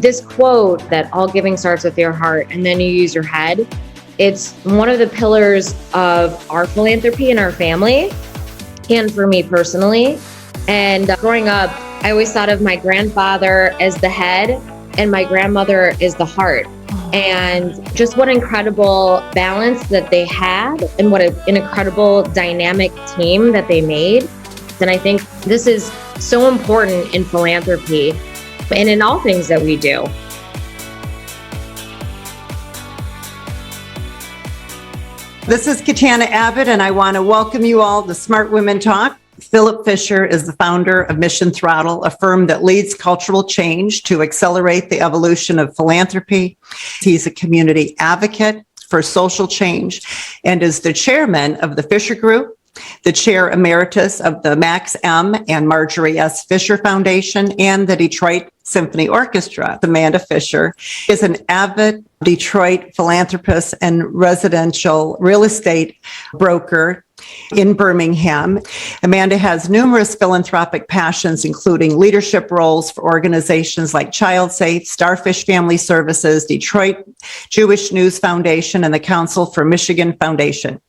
This quote that all giving starts with your heart and then you use your head, it's one of the pillars of our philanthropy in our family and for me personally. And growing up, I always thought of my grandfather as the head and my grandmother as the heart. And just what incredible balance that they had and what an incredible dynamic team that they made. And I think this is so important in philanthropy and in all things that we do. This is Katana Abbott, and I want to welcome you all to Smart Women Talk. Phillip Fisher is the founder of Mission Throttle, a firm that leads cultural change to accelerate the evolution of philanthropy. He's a community advocate for social change and is the chairman of the Fisher Group, the chair emeritus of the Max M. and Marjorie S. Fisher Foundation, and the Detroit Symphony Orchestra. Amanda Fisher is an avid Detroit philanthropist and residential real estate broker in Birmingham. Amanda has numerous philanthropic passions, including leadership roles for organizations like Child Safe, Starfish Family Services, Detroit Jewish News Foundation, and the Council for Michigan Foundation.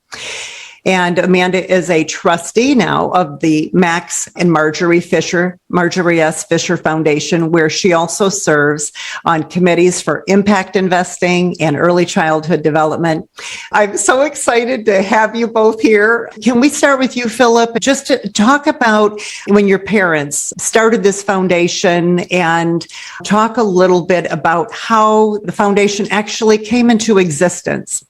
And Amanda is a trustee now of the Max and Marjorie S. Fisher Foundation, where she also serves on committees for impact investing and early childhood development. I'm so excited to have you both here. Can we start with you, Phillip, just to talk about when your parents started this foundation and talk a little bit about how the foundation actually came into existence?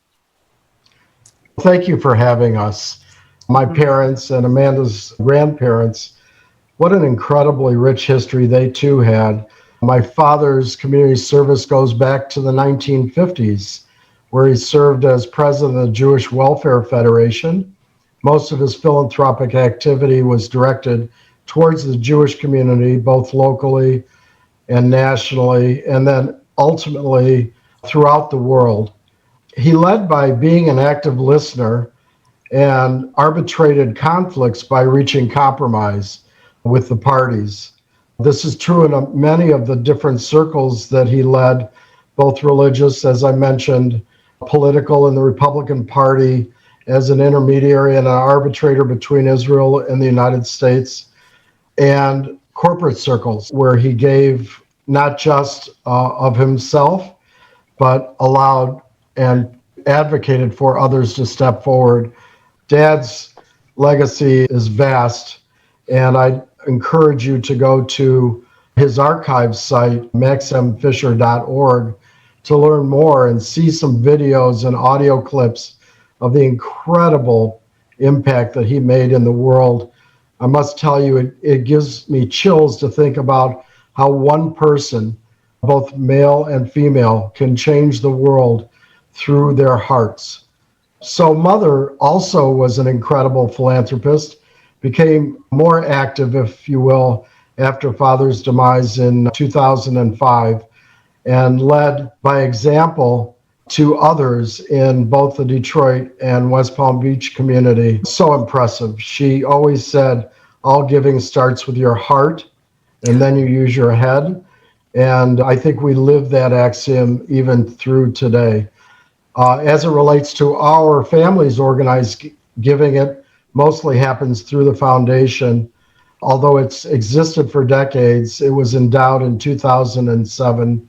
Thank you for having us. My parents and Amanda's grandparents, what an incredibly rich history they too had. My father's community service goes back to the 1950s, where he served as president of the Jewish Welfare Federation. Most of his philanthropic activity was directed towards the Jewish community, both locally and nationally, and then ultimately throughout the world. He led by being an active listener and arbitrated conflicts by reaching compromise with the parties. This is true in many of the different circles that he led, both religious, as I mentioned, political in the Republican Party, as an intermediary and an arbitrator between Israel and the United States, and corporate circles, where he gave not just of himself, but allowed and advocated for others to step forward. Dad's legacy is vast, and I encourage you to go to his archive site, maxmfisher.org, to learn more and see some videos and audio clips of the incredible impact that he made in the world. I must tell you, it gives me chills to think about how one person, both male and female, can change the world through their hearts. So Mother also was an incredible philanthropist, became more active, if you will, after Father's demise in 2005, and led by example to others in both the Detroit and West Palm Beach community. So impressive. She always said, all giving starts with your heart, and then you use your head. And I think we live that axiom even through today. As it relates to our family's organized giving, it mostly happens through the foundation. Although it's existed for decades, it was endowed in 2007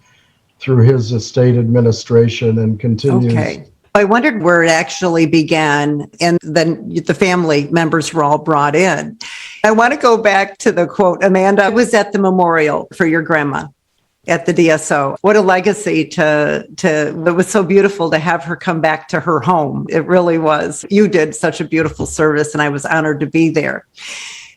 through his estate administration and continues. Okay. I wondered where it actually began, and then the family members were all brought in. I want to go back to the quote. Amanda, I was at the memorial for your grandma at the DSO. What a legacy it was so beautiful to have her come back to her home. It really was. You did such a beautiful service, and I was honored to be there.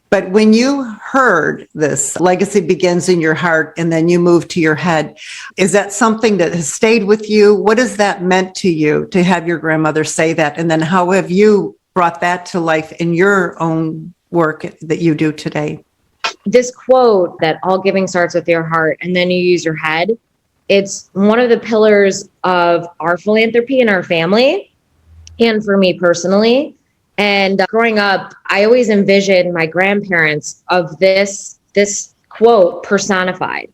But when you heard this, legacy begins in your heart and then you move to your head, is that something that has stayed with you? What has that meant to you to have your grandmother say that? And then how have you brought that to life in your own work that you do today? This quote that all giving starts with your heart and then you use your head, it's one of the pillars of our philanthropy in our family and for me personally. And growing up, I always envisioned my grandparents of this quote personified.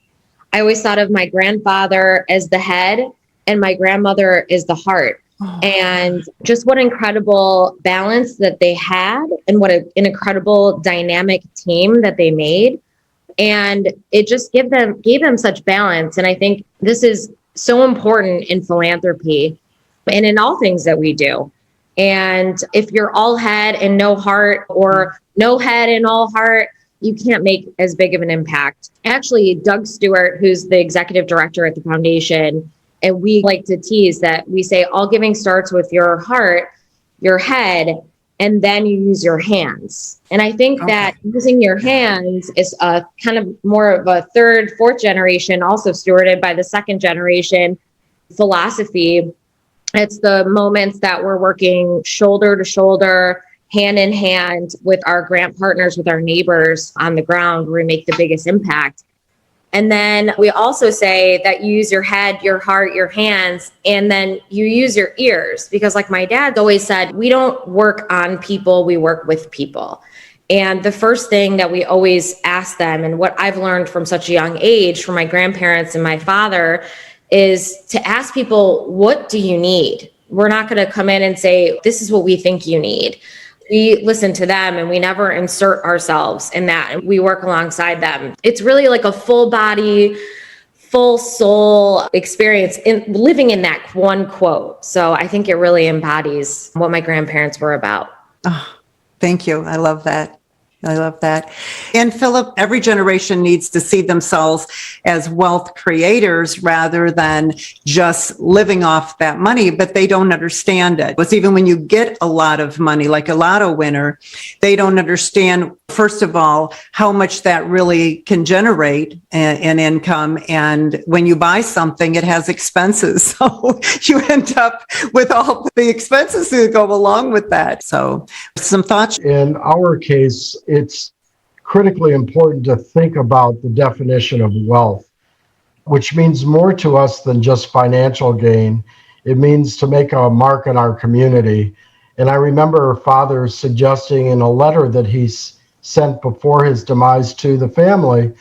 I always thought of my grandfather as the head and my grandmother as the heart. And just what incredible balance that they had, and what an incredible dynamic team that they made. And it just gave them such balance. And I think this is so important in philanthropy and in all things that we do. And if you're all head and no heart, or no head and all heart, you can't make as big of an impact. Actually, Doug Stewart, who's the executive director at the foundation, and we like to tease that we say all giving starts with your heart, your head, and then you use your hands. And I think that using your hands is a kind of more of a third, fourth generation, also stewarded by the second generation philosophy. It's the moments that we're working shoulder to shoulder, hand in hand with our grant partners, with our neighbors on the ground, where we make the biggest impact. And then we also say that you use your head, your heart, your hands, and then you use your ears. Because like my dad always said, we don't work on people, we work with people. And the first thing that we always ask them, and what I've learned from such a young age from my grandparents and my father, is to ask people, what do you need? We're not going to come in and say, this is what we think you need. We listen to them, and we never insert ourselves in that. And we work alongside them. It's really like a full body, full soul experience in living in that one quote. So I think it really embodies what my grandparents were about. Oh, thank you. I love that. I love that. And Phillip, every generation needs to see themselves as wealth creators rather than just living off that money, but they don't understand it. It's even when you get a lot of money, like a lotto winner, they don't understand, first of all, how much that really can generate in income. And when you buy something, it has expenses. So you end up with all the expenses that go along with that. So some thoughts? In our case, it's critically important to think about the definition of wealth, which means more to us than just financial gain. It means to make a mark in our community. And I remember Father suggesting in a letter that he sent before his demise to the family,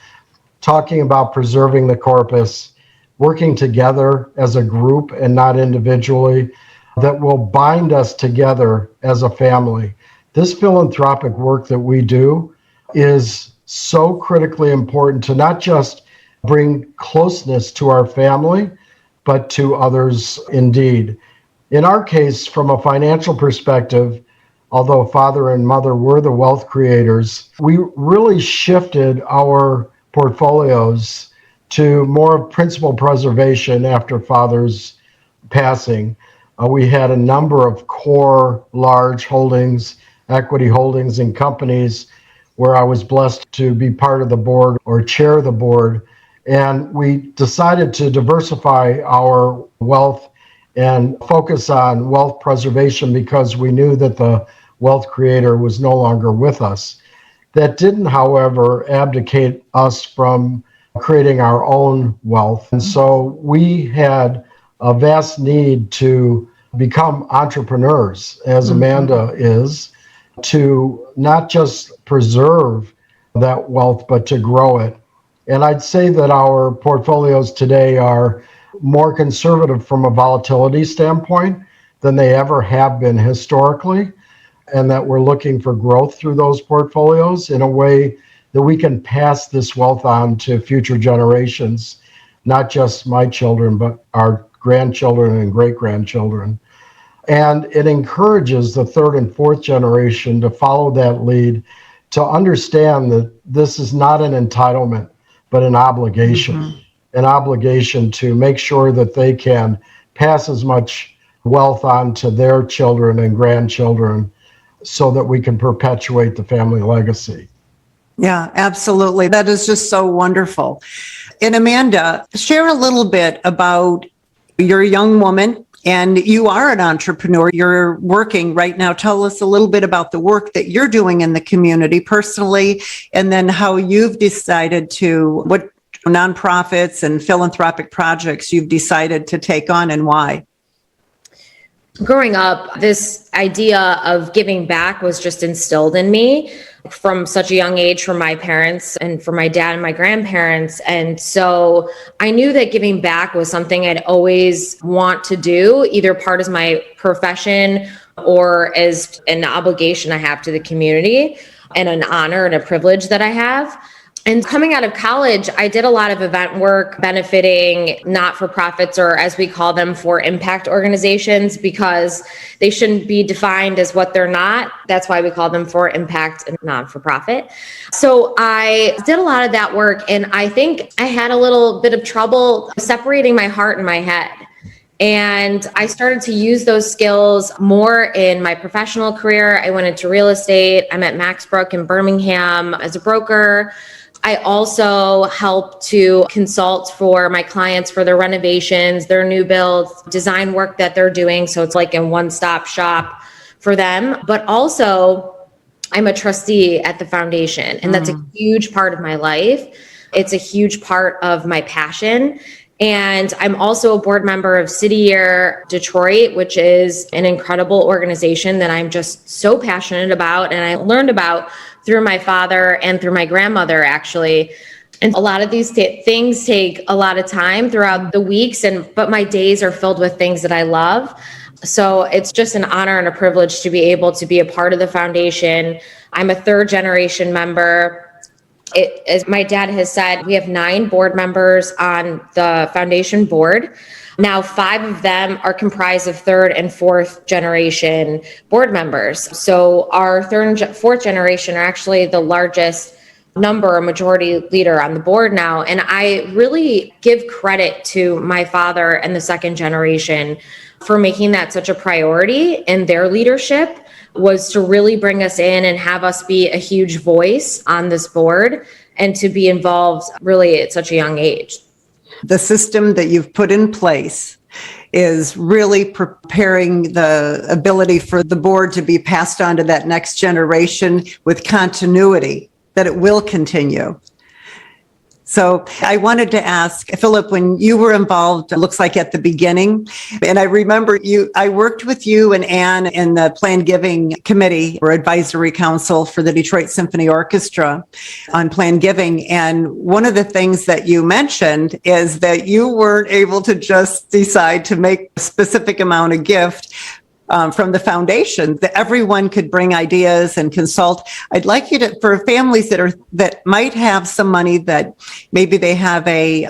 talking about preserving the corpus, working together as a group and not individually, that will bind us together as a family. This philanthropic work that we do is so critically important to not just bring closeness to our family, but to others indeed. In our case, from a financial perspective, although Father and Mother were the wealth creators, we really shifted our portfolios to more principal preservation after Father's passing. We had a number of core large holdings, equity holdings in companies where I was blessed to be part of the board or chair the board. And we decided to diversify our wealth and focus on wealth preservation because we knew that the wealth creator was no longer with us. That didn't, however, abdicate us from creating our own wealth. And so we had a vast need to become entrepreneurs, as Amanda is, to not just preserve that wealth, but to grow it. And I'd say that our portfolios today are more conservative from a volatility standpoint than they ever have been historically, and that we're looking for growth through those portfolios in a way that we can pass this wealth on to future generations, not just my children, but our grandchildren and great-grandchildren. And it encourages the third and fourth generation to follow that lead, to understand that this is not an entitlement, but an obligation, an obligation to make sure that they can pass as much wealth on to their children and grandchildren so that we can perpetuate the family legacy. Yeah, absolutely. That is just so wonderful. And Amanda, share a little bit about you're a young woman and you are an entrepreneur. You're working right now. Tell us a little bit about the work that you're doing in the community personally, and then how you've decided to, what nonprofits and philanthropic projects you've decided to take on and why. growing up, this idea of giving back was just instilled in me from such a young age from my parents and from my dad and my grandparents. And so I knew that giving back was something I'd always want to do, either part as my profession or as an obligation I have to the community and an honor and a privilege that I have. And coming out of college, I did a lot of event work benefiting not-for-profits, or as we call them, for impact organizations, because they shouldn't be defined as what they're not. That's why we call them for impact and non-for-profit. So I did a lot of that work, and I think I had a little bit of trouble separating my heart and my head. And I started to use those skills more in my professional career. I went into real estate. I'm at Max Brook in Birmingham as a broker. I also help to consult for my clients for their renovations, their new builds, design work that they're doing. So it's like a one-stop shop for them. But also, I'm a trustee at the foundation, and that's a huge part of my life. It's a huge part of my passion. And I'm also a board member of City Year Detroit, which is an incredible organization that I'm just so passionate about, and I learned about through my father and through my grandmother, actually. And a lot of these things take a lot of time throughout the weeks, but my days are filled with things that I love. So it's just an honor and a privilege to be able to be a part of the foundation. I'm a third generation member. As my dad has said, we have 9 board members on the foundation board. Now, 5 of them are comprised of third and fourth generation board members. So our third and fourth generation are actually the largest number, majority leader on the board now. And I really give credit to my father and the second generation for making that such a priority in their leadership, was to really bring us in and have us be a huge voice on this board and to be involved really at such a young age. The system that you've put in place is really preparing the ability for the board to be passed on to that next generation with continuity, that it will continue. So I wanted to ask, Phillip, when you were involved, it looks like at the beginning, and I remember I worked with you and Ann in the Planned Giving Committee or Advisory Council for the Detroit Symphony Orchestra on Planned Giving. And one of the things that you mentioned is that you weren't able to just decide to make a specific amount of gift from the foundation, that everyone could bring ideas and consult. I'd like you to, for families that might have some money, that maybe they have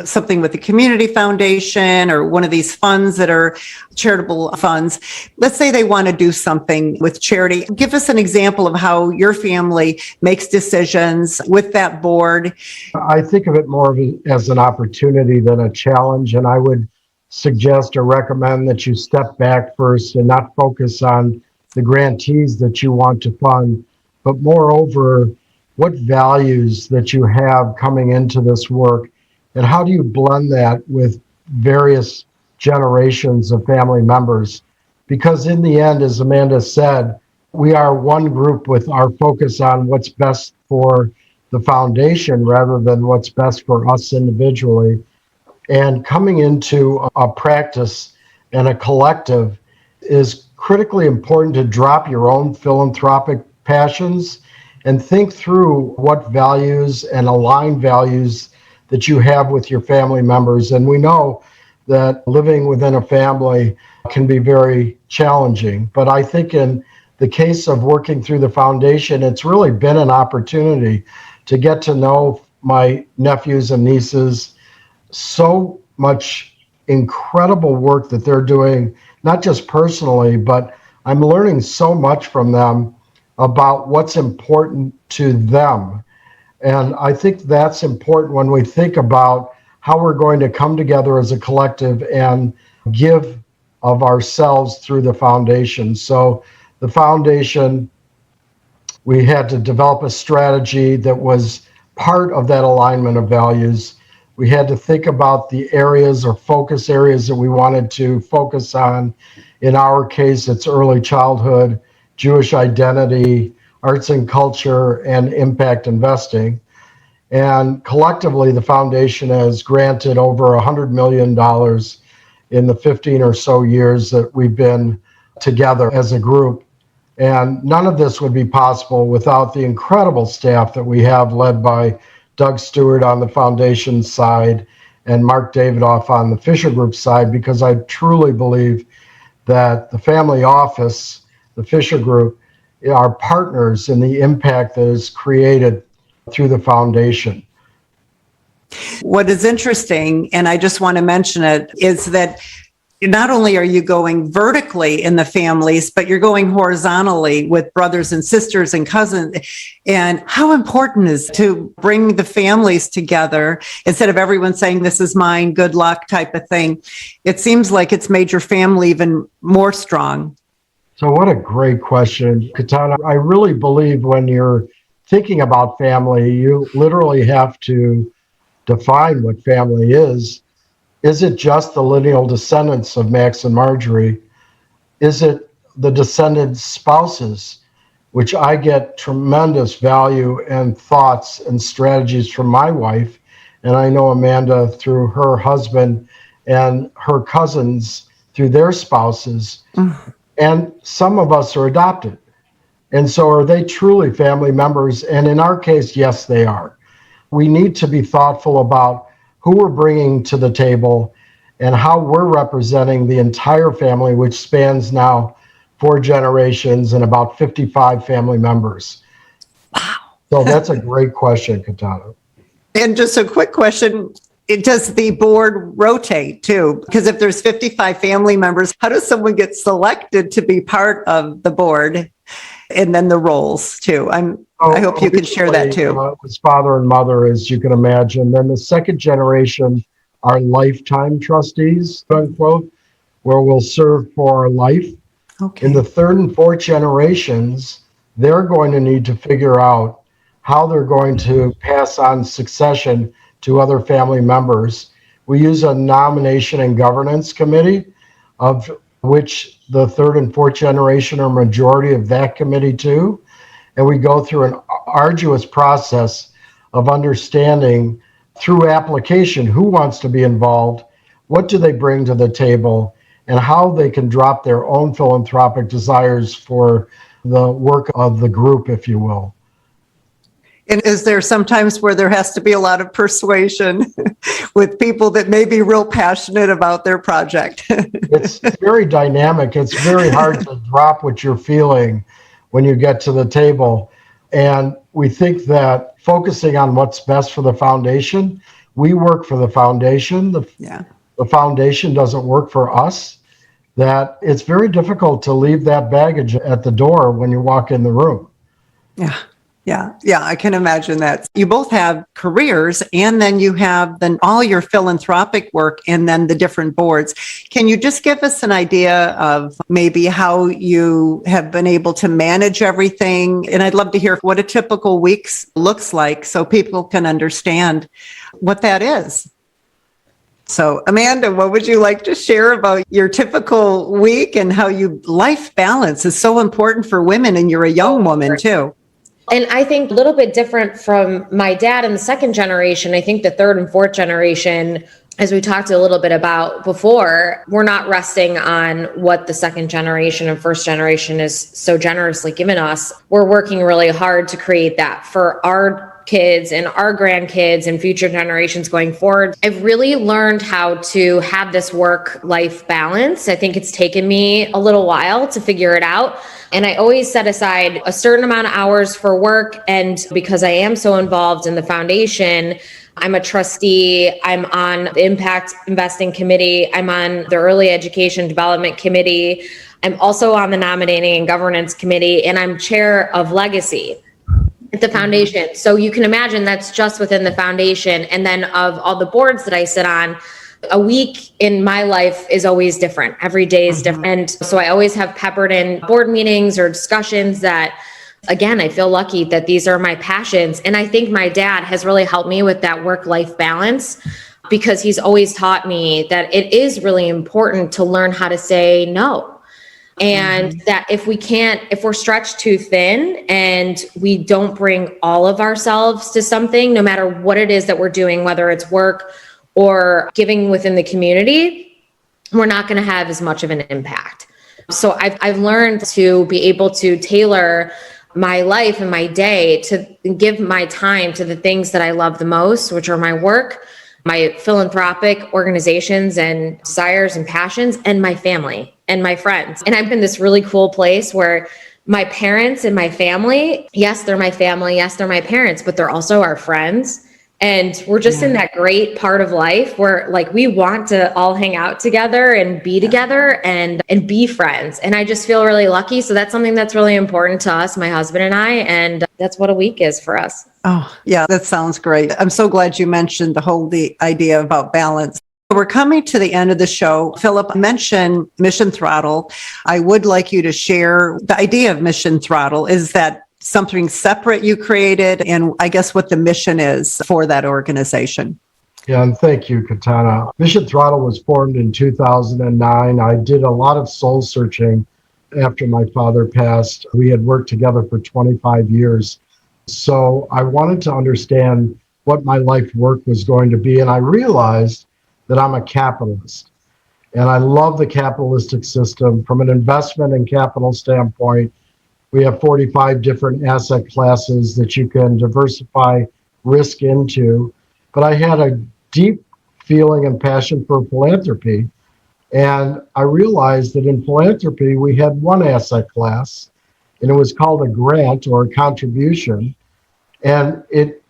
something with the community foundation or one of these funds that are charitable funds. Let's say they want to do something with charity. Give us an example of how your family makes decisions with that board. I think of it more as an opportunity than a challenge, and I would suggest or recommend that you step back first and not focus on the grantees that you want to fund, but moreover, what values that you have coming into this work, and how do you blend that with various generations of family members? Because in the end, as Amanda said, we are one group with our focus on what's best for the foundation rather than what's best for us individually. And coming into a practice and a collective is critically important to drop your own philanthropic passions and think through what values and align values that you have with your family members. And we know that living within a family can be very challenging. But I think in the case of working through the foundation, it's really been an opportunity to get to know my nephews and nieces. So much incredible work that they're doing, not just personally, but I'm learning so much from them about what's important to them. And I think that's important when we think about how we're going to come together as a collective and give of ourselves through the foundation. So the foundation, we had to develop a strategy that was part of that alignment of values. We had to think about the areas or focus areas that we wanted to focus on. In our case, it's early childhood, Jewish identity, arts and culture, and impact investing. And collectively, the foundation has granted over $100 million in the 15 or so years that we've been together as a group. And none of this would be possible without the incredible staff that we have, led by Doug Stewart on the foundation side and Mark Davidoff on the Fisher Group side, because I truly believe that the family office, the Fisher Group, are partners in the impact that is created through the foundation. What is interesting, and I just want to mention it, is that not only are you going vertically in the families, but you're going horizontally with brothers and sisters and cousins. And how important is to bring the families together instead of everyone saying, this is mine, good luck type of thing. It seems like it's made your family even more strong. So what a great question, Katana. I really believe when you're thinking about family, you literally have to define what family is. Is it just the lineal descendants of Max and Marjorie? Is it the descendants' spouses, which I get tremendous value and thoughts and strategies from my wife, and I know Amanda through her husband and her cousins through their spouses. And some of us are adopted. And so are they truly family members? And in our case, yes, they are. We need to be thoughtful about who we're bringing to the table and how we're representing the entire family, which spans now 4 generations and about 55 family members. Wow. So that's a great question, Katana. And just a quick question. Does the board rotate too? Because if there's 55 family members, how does someone get selected to be part of the board? And then the roles too. I hope you can share that too. His father and mother, as you can imagine. Then the second generation are lifetime trustees, unquote, where we'll serve for our life. Okay. In the third and fourth generations, they're going to need to figure out how they're going to pass on succession to other family members. We use a nomination and governance committee, of which the third and fourth generation are majority of that committee too. And we go through an arduous process of understanding through application who wants to be involved, what do they bring to the table, and how they can drop their own philanthropic desires for the work of the group, if you will. And is there sometimes where there has to be a lot of persuasion with people that may be real passionate about their project? It's very dynamic. It's very hard to drop what you're feeling when you get to the table. And we think that focusing on what's best for the foundation, we work for the foundation. The foundation doesn't work for us. That it's very difficult to leave that baggage at the door when you walk in the room. Yeah, I can imagine that. You both have careers, and then you have all your philanthropic work and then the different boards. Can you just give us an idea of maybe how you have been able to manage everything? And I'd love to hear what a typical week looks like so people can understand what that is. So, Amanda, what would you like to share about your typical week and how life balance is so important for women, and you're a young woman too? And I think a little bit different from my dad in the second generation. I think the third and fourth generation, as we talked a little bit about before, we're not resting on what the second generation and first generation is so generously given us. We're working really hard to create that for our kids and our grandkids and future generations going forward. I've really learned how to have this work-life balance. I think it's taken me a little while to figure it out. And I always set aside a certain amount of hours for work. And because I am so involved in the foundation, I'm a trustee, I'm on the Impact Investing Committee, I'm on the Early Education Development Committee, I'm also on the Nominating and Governance Committee, and I'm chair of Legacy at the foundation. So you can imagine that's just within the foundation. And then of all the boards that I sit on, a week in my life is always different. Every day is different. And so I always have peppered in board meetings or discussions that, again, I feel lucky that these are my passions. And I think my dad has really helped me with that work-life balance, because he's always taught me that it is really important to learn how to say no. And that if we're stretched too thin and we don't bring all of ourselves to something, no matter what it is that we're doing, whether it's work or giving within the community, we're not going to have as much of an impact. So I've learned to be able to tailor my life and my day to give my time to the things that I love the most, which are my work, my philanthropic organizations and desires and passions, and my family and my friends. And I'm in this really cool place where my parents and my family, yes, they're my family. Yes, they're my parents, but they're also our friends. And we're just in that great part of life where like we want to all hang out together and be together and be friends. And I just feel really lucky. So that's something that's really important to us, my husband and I. And that's what a week is for us. Oh, yeah, that sounds great. I'm so glad you mentioned the idea about balance. We're coming to the end of the show. Phillip mentioned Mission Throttle. I would like you to share the idea of Mission Throttle. Is that something separate you created, and I guess what the mission is for that organization? Yeah, and thank you, Katana. Mission Throttle was formed in 2009. I did a lot of soul searching after my father passed. We had worked together for 25 years. So I wanted to understand what my life work was going to be, and I realized that I'm a capitalist. And I love the capitalistic system from an investment and capital standpoint. We have 45 different asset classes that you can diversify risk into. But I had a deep feeling and passion for philanthropy. And I realized that in philanthropy, we had one asset class, and it was called a grant or a contribution. And it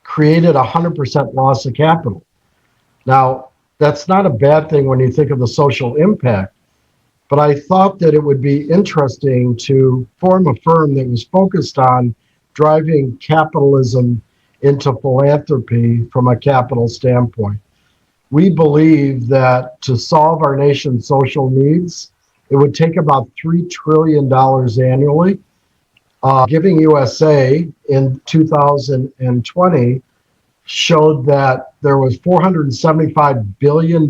created 100% loss of capital. Now, that's not a bad thing when you think of the social impact. But I thought that it would be interesting to form a firm that was focused on driving capitalism into philanthropy from a capital standpoint. We believe that to solve our nation's social needs, it would take about $3 trillion annually. Giving USA in 2020 showed that there was $475 billion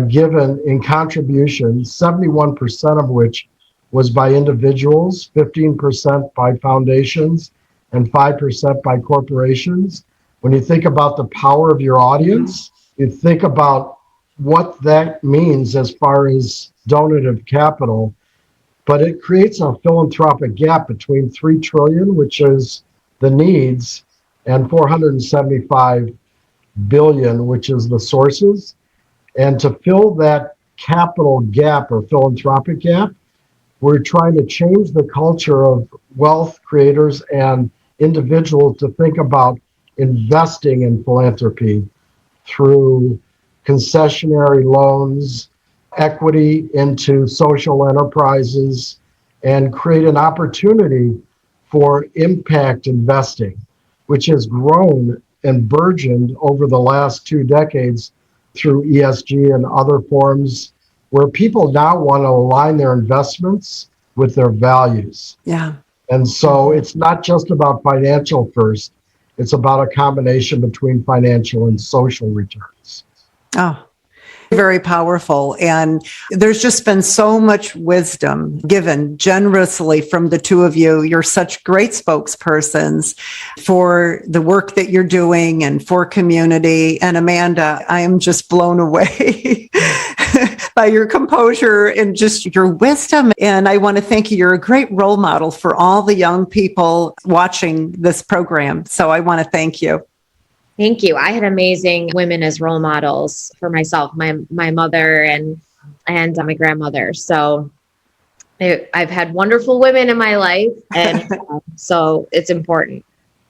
given in contributions, 71% of which was by individuals, 15% by foundations, and 5% by corporations. When you think about the power of your audience, you think about what that means as far as donative capital, but it creates a philanthropic gap between 3 trillion, which is the needs, and 475 billion, which is the sources. And to fill that capital gap or philanthropic gap, we're trying to change the culture of wealth creators and individuals to think about investing in philanthropy through concessionary loans, equity into social enterprises, and create an opportunity for impact investing, which has grown and burgeoned over the last 2 decades through ESG and other forms, where people now want to align their investments with their values. Yeah. And so it's not just about financial first, it's about a combination between financial and social returns. Oh, very powerful. And there's just been so much wisdom given generously from the two of you. You're such great spokespersons for the work that you're doing and for community. And Amanda, I am just blown away by your composure and just your wisdom. And I want to thank you. You're a great role model for all the young people watching this program. So I want to thank you. Thank you. I had amazing women as role models for myself, my mother and my grandmother. So I've had wonderful women in my life, and so it's important.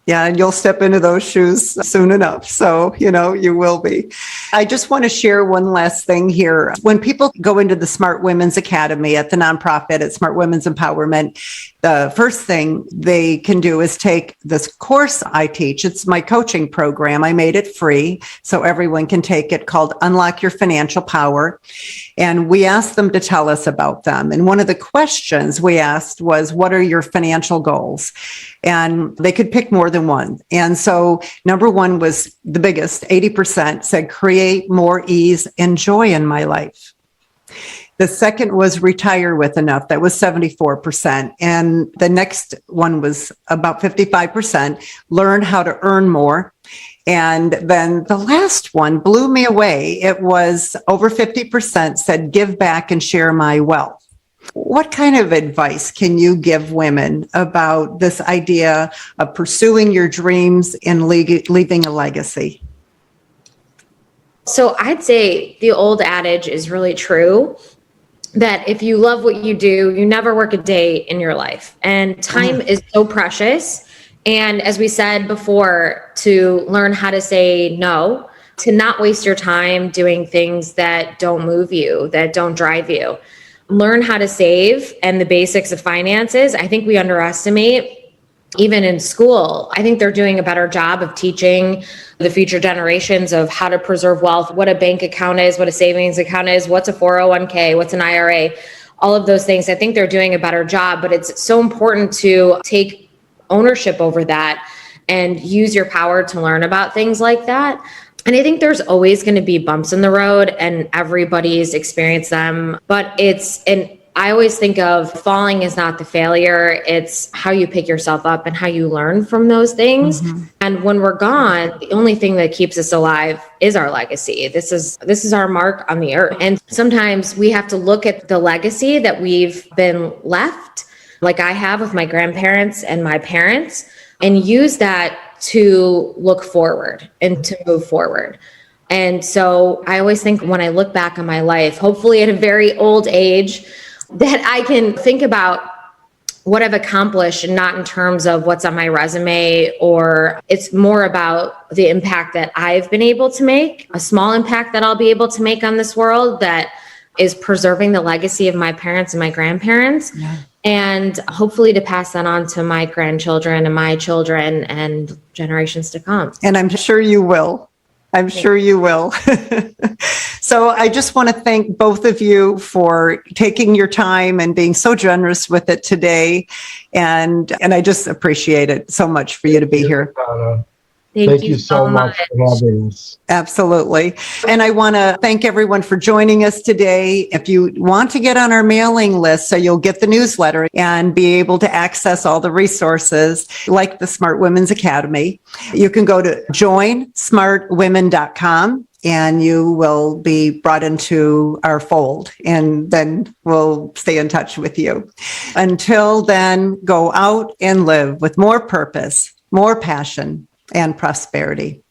Yeah, and you'll step into those shoes soon enough. So, you will be. I just want to share one last thing here. When people go into the Smart Women's Academy at the nonprofit at Smart Women's Empowerment, the first thing they can do is take this course I teach. It's my coaching program. I made it free so everyone can take it, called Unlock Your Financial Power. And we asked them to tell us about them. And one of the questions we asked was, what are your financial goals? And they could pick more than one. And so number one was the biggest, 80% said, create more ease and joy in my life. The second was retire with enough. That was 74%. And the next one was about 55%, learn how to earn more. And then the last one blew me away. It was over 50% said, give back and share my wealth. What kind of advice can you give women about this idea of pursuing your dreams and leaving a legacy? So I'd say the old adage is really true, that if you love what you do, you never work a day in your life. And time is so precious. And as we said before, to learn how to say no, to not waste your time doing things that don't move you, that don't drive you. Learn how to save and the basics of finances. I think we underestimate. Even in school, I think they're doing a better job of teaching the future generations of how to preserve wealth, what a bank account is, what a savings account is, what's a 401k, what's an IRA, all of those things. I think they're doing a better job, but it's so important to take ownership over that and use your power to learn about things like that. And I think there's always going to be bumps in the road, and everybody's experienced them, but I always think of falling is not the failure. It's how you pick yourself up and how you learn from those things. Mm-hmm. And when we're gone, the only thing that keeps us alive is our legacy. This is our mark on the earth. And sometimes we have to look at the legacy that we've been left, like I have with my grandparents and my parents, and use that to look forward and to move forward. And so I always think when I look back on my life, hopefully at a very old age, that I can think about what I've accomplished, and not in terms of what's on my resume, or it's more about the impact that I've been able to make, a small impact that I'll be able to make on this world that is preserving the legacy of my parents and my grandparents. Yeah. And hopefully to pass that on to my grandchildren and my children and generations to come. And I'm sure you will. I'm sure you will. So I just want to thank both of you for taking your time and being so generous with it today. And I just appreciate it so much for you to be here. Thank you so much for having us. Absolutely. And I want to thank everyone for joining us today. If you want to get on our mailing list so you'll get the newsletter and be able to access all the resources like the Smart Women's Academy, you can go to joinsmartwomen.com and you will be brought into our fold, and then we'll stay in touch with you. Until then, go out and live with more purpose, more passion, and prosperity.